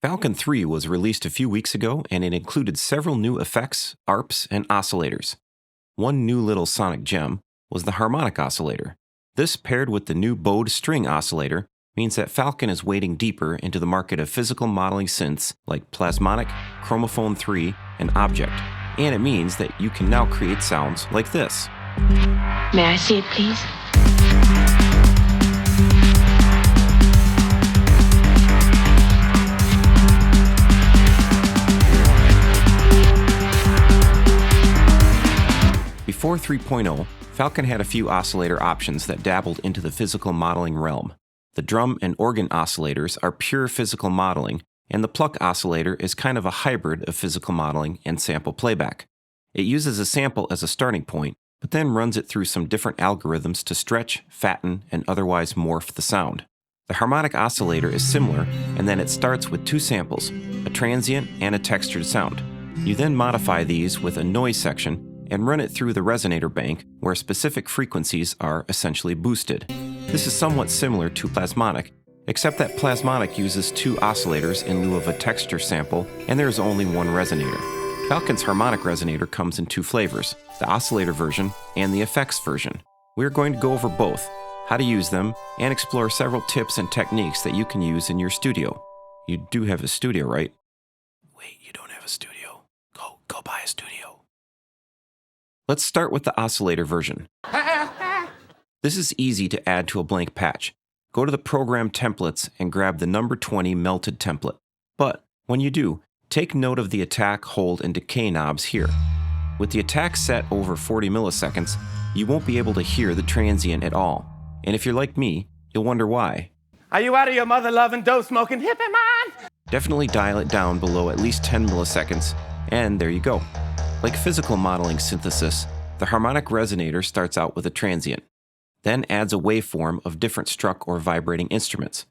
Falcon 3 was released a few weeks ago, and it included several new effects, ARPs, and oscillators. One new little sonic gem was the harmonic oscillator. This, paired with the new bowed string oscillator, means that Falcon is wading deeper into the market of physical modeling synths like Plasmonic, Chromophone 3, and Object, and it means that you can now create sounds like this. May I see it, please? Before 3.0, Falcon had a few oscillator options that dabbled into the physical modeling realm. The drum and organ oscillators are pure physical modeling, and the pluck oscillator is kind of a hybrid of physical modeling and sample playback. It uses a sample as a starting point, but then runs it through some different algorithms to stretch, fatten, and otherwise morph the sound. The harmonic oscillator is similar, and then it starts with two samples, a transient and a textured sound. You then modify these with a noise section and run it through the resonator bank where specific frequencies are essentially boosted. This is somewhat similar to Plasmonic, except that Plasmonic uses two oscillators in lieu of a texture sample, and there is only one resonator. Falcon's harmonic resonator comes in two flavors, the oscillator version and the effects version. We are going to go over both, how to use them, and explore several tips and techniques that you can use in your studio. You do have a studio, right? Wait, you don't have a studio. Go buy a studio. Let's start with the oscillator version. This is easy to add to a blank patch. Go to the program templates and grab the number 20 melted template. But when you do, take note of the attack, hold, and decay knobs here. With the attack set over 40 milliseconds, you won't be able to hear the transient at all. And if you're like me, you'll wonder why. Are you out of your mother-loving, dope-smoking hippie mind? Definitely dial it down below at least 10 milliseconds, and there you go. Like physical modeling synthesis, the harmonic resonator starts out with a transient, then adds a waveform of different struck or vibrating instruments.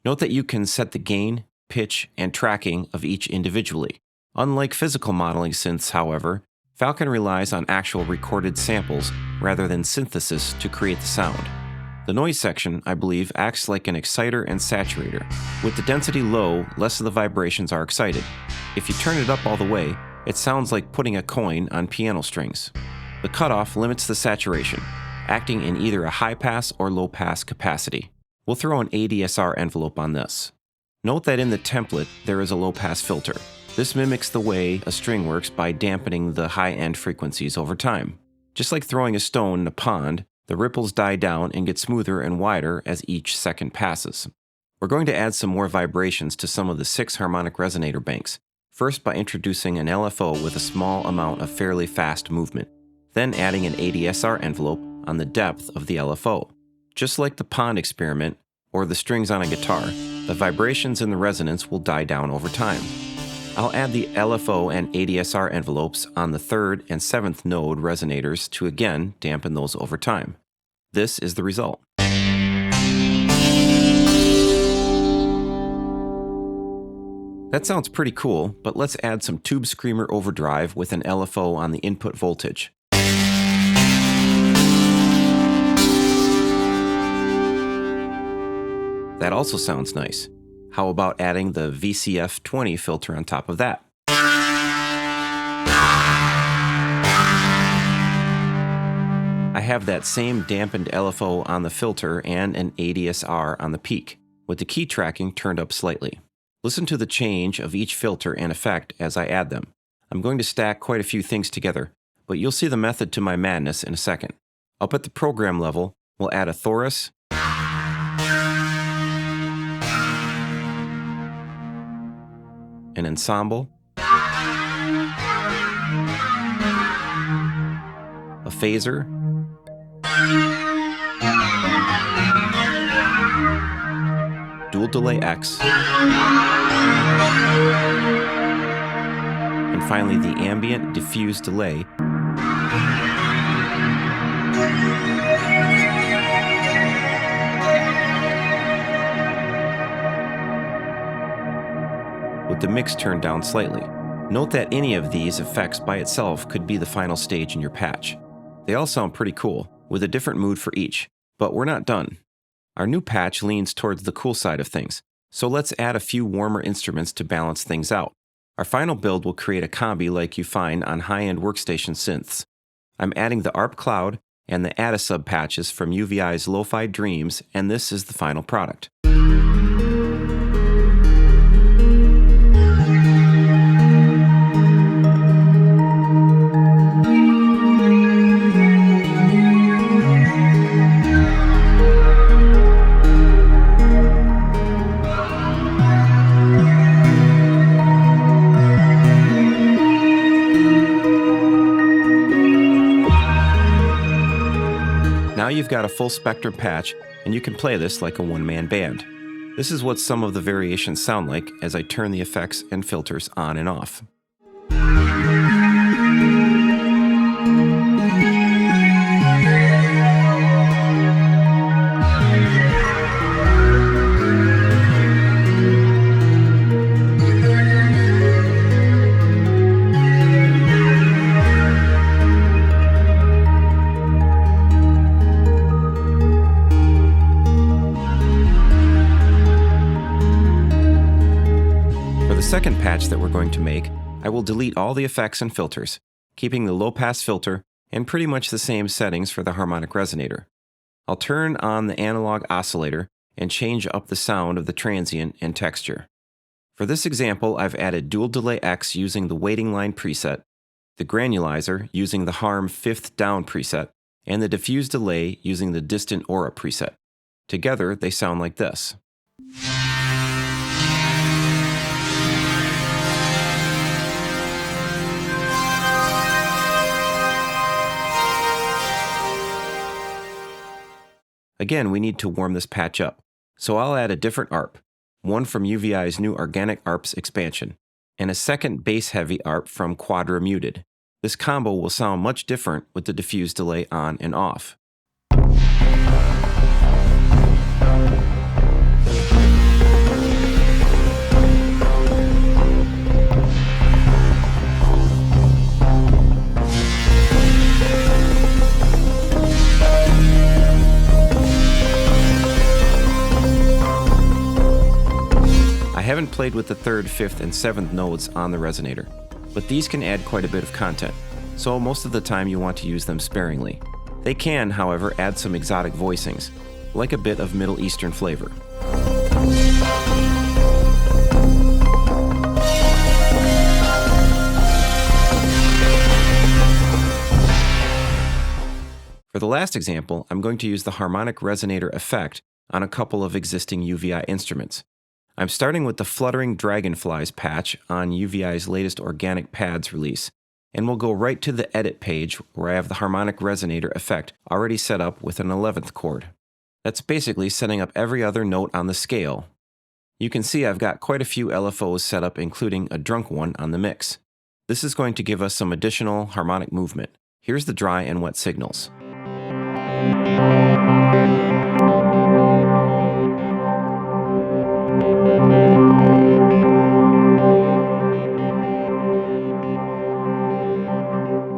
Note that you can set the gain, pitch, and tracking of each individually. Unlike physical modeling synths, however, Falcon relies on actual recorded samples rather than synthesis to create the sound. The noise section, I believe, acts like an exciter and saturator. With the density low, less of the vibrations are excited. If you turn it up all the way, it sounds like putting a coin on piano strings. The cutoff limits the saturation, acting in either a high-pass or low-pass capacity. We'll throw an ADSR envelope on this. Note that in the template, there is a low-pass filter. This mimics the way a string works by dampening the high-end frequencies over time. Just like throwing a stone in a pond, the ripples die down and get smoother and wider as each second passes. We're going to add some more vibrations to some of the 6 harmonic resonator banks. First by introducing an LFO with a small amount of fairly fast movement, then adding an ADSR envelope on the depth of the LFO. Just like the pond experiment or the strings on a guitar, the vibrations in the resonance will die down over time. I'll add the LFO and ADSR envelopes on the 3rd and 7th node resonators to again dampen those over time. This is the result. That sounds pretty cool, but let's add some tube screamer overdrive with an LFO on the input voltage. That also sounds nice. How about adding the VCF20 filter on top of that? I have that same dampened LFO on the filter and an ADSR on the peak, with the key tracking turned up slightly. Listen to the change of each filter and effect as I add them. I'm going to stack quite a few things together, but you'll see the method to my madness in a second. Up at the program level, we'll add a chorus, an ensemble, a phaser, dual delay X, and finally the ambient diffuse delay. With the mix turned down slightly. Note that any of these effects by itself could be the final stage in your patch. They all sound pretty cool, with a different mood for each, but we're not done. Our new patch leans towards the cool side of things, So let's add a few warmer instruments to balance things out. Our final build will create a combi like you find on high-end workstation synths. I'm adding the ARP Cloud and the Addisub patches from UVI's Lo-Fi Dreams, and this is the final product. Now you've got a full spectrum patch, and you can play this like a one-man band. This is what some of the variations sound like as I turn the effects and filters on and off. For the second patch that we're going to make, I will delete all the effects and filters, keeping the low-pass filter and pretty much the same settings for the harmonic resonator. I'll turn on the analog oscillator and change up the sound of the transient and texture. For this example, I've added dual delay X using the waiting line preset, the granulizer using the Harm 5th down preset, and the diffuse delay using the distant aura preset. Together, they sound like this. Again, we need to warm this patch up, so I'll add a different ARP, one from UVI's new Organic ARPs expansion, and a second bass-heavy ARP from Quadra Muted. This combo will sound much different with the diffuse delay on and off. I haven't played with the 3rd, 5th, and 7th nodes on the resonator, but these can add quite a bit of content, so most of the time you want to use them sparingly. They can, however, add some exotic voicings, like a bit of Middle Eastern flavor. For the last example, I'm going to use the harmonic resonator effect on a couple of existing UVI instruments. I'm starting with the Fluttering Dragonflies patch on UVI's latest Organic Pads release, and we'll go right to the edit page where I have the harmonic resonator effect already set up with an 11th chord. That's basically setting up every other note on the scale. You can see I've got quite a few LFOs set up, including a drunk one on the mix. This is going to give us some additional harmonic movement. Here's the dry and wet signals.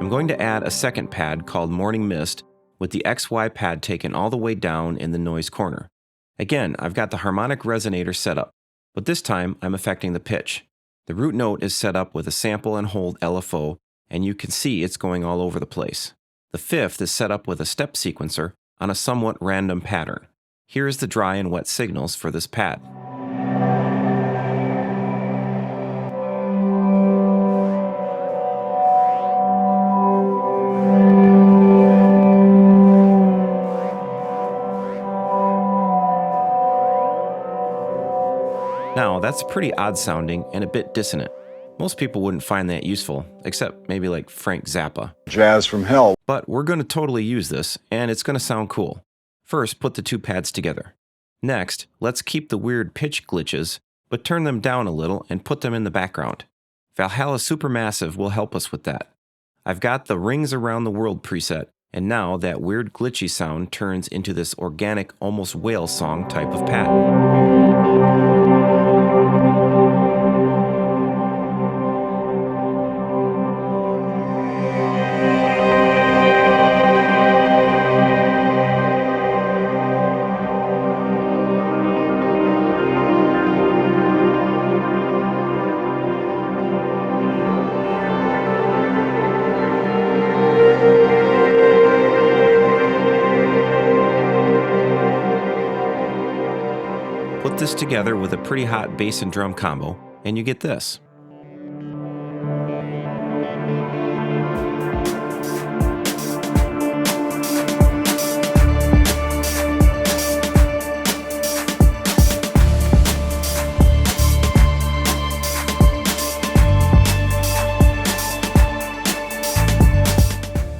I'm going to add a second pad called Morning Mist with the XY pad taken all the way down in the noise corner. Again, I've got the harmonic resonator set up, but this time I'm affecting the pitch. The root note is set up with a sample and hold LFO, and you can see it's going all over the place. The 5th is set up with a step sequencer on a somewhat random pattern. Here is the dry and wet signals for this pad. Now, that's pretty odd sounding and a bit dissonant. Most people wouldn't find that useful, except maybe like Frank Zappa. Jazz from hell. But we're going to totally use this, and it's going to sound cool. First, put the two pads together. Next, let's keep the weird pitch glitches, but turn them down a little and put them in the background. Valhalla Supermassive will help us with that. I've got the Rings Around the World preset, and now that weird glitchy sound turns into this organic, almost whale song type of pad. Put this together with a pretty hot bass and drum combo, and you get this.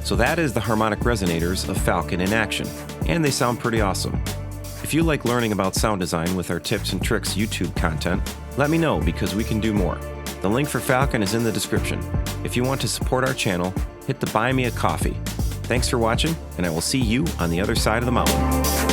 So that is the Harmonic Resonators of Falcon in action, and they sound pretty awesome. If you like learning about sound design with our tips and tricks YouTube content, let me know because we can do more. The link for Falcon is in the description. If you want to support our channel, hit the Buy Me a Coffee. Thanks for watching, and I will see you on the other side of the mountain.